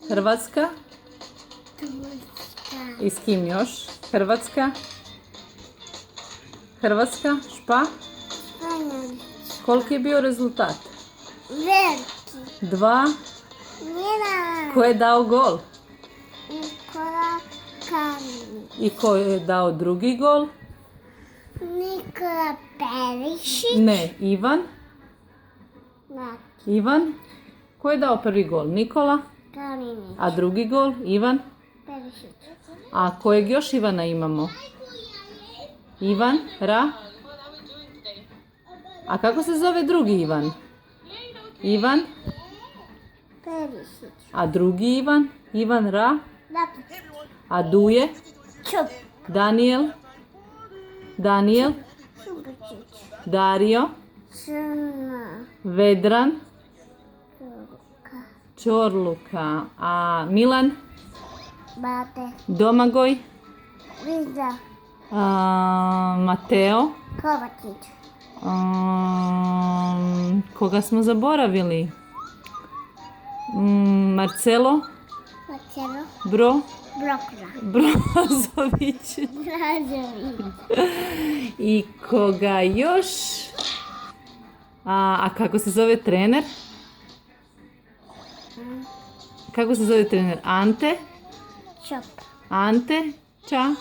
Hrvatska. I s kim još? Hrvatska. Hrvatska. Špa. Koliki je bio rezultat? Veliki. 2. Jedan. Ko je dao gol? Nikola Kalinić. I ko je dao drugi gol? Nikola Perišić. Ne, Ivan. Maki Ivan. Ko je dao prvi gol? Nikola. Kalinić. A drugi gol? Ivan. Perišić. A kojeg još Ivana imamo? Ivan. Ra. A kako se zove drugi Ivan? Ivan. Perišić. A drugi Ivan? Ivan Ra. Dakić. A Duje? Čup. Daniel. Daniel. Šubičić. Dario. Šuna. Vedran. Ruka. Čorluka. A Milan. Bate. Domagoj. Viza. Mateo. Kovačić. Koga smo zaboravili? Marcelo. Marcelo. Brokra. Brozović. Brazović. I koga još? A kako se zove trener? Kako se zove trener? Ante? Čop. Ante? Ča?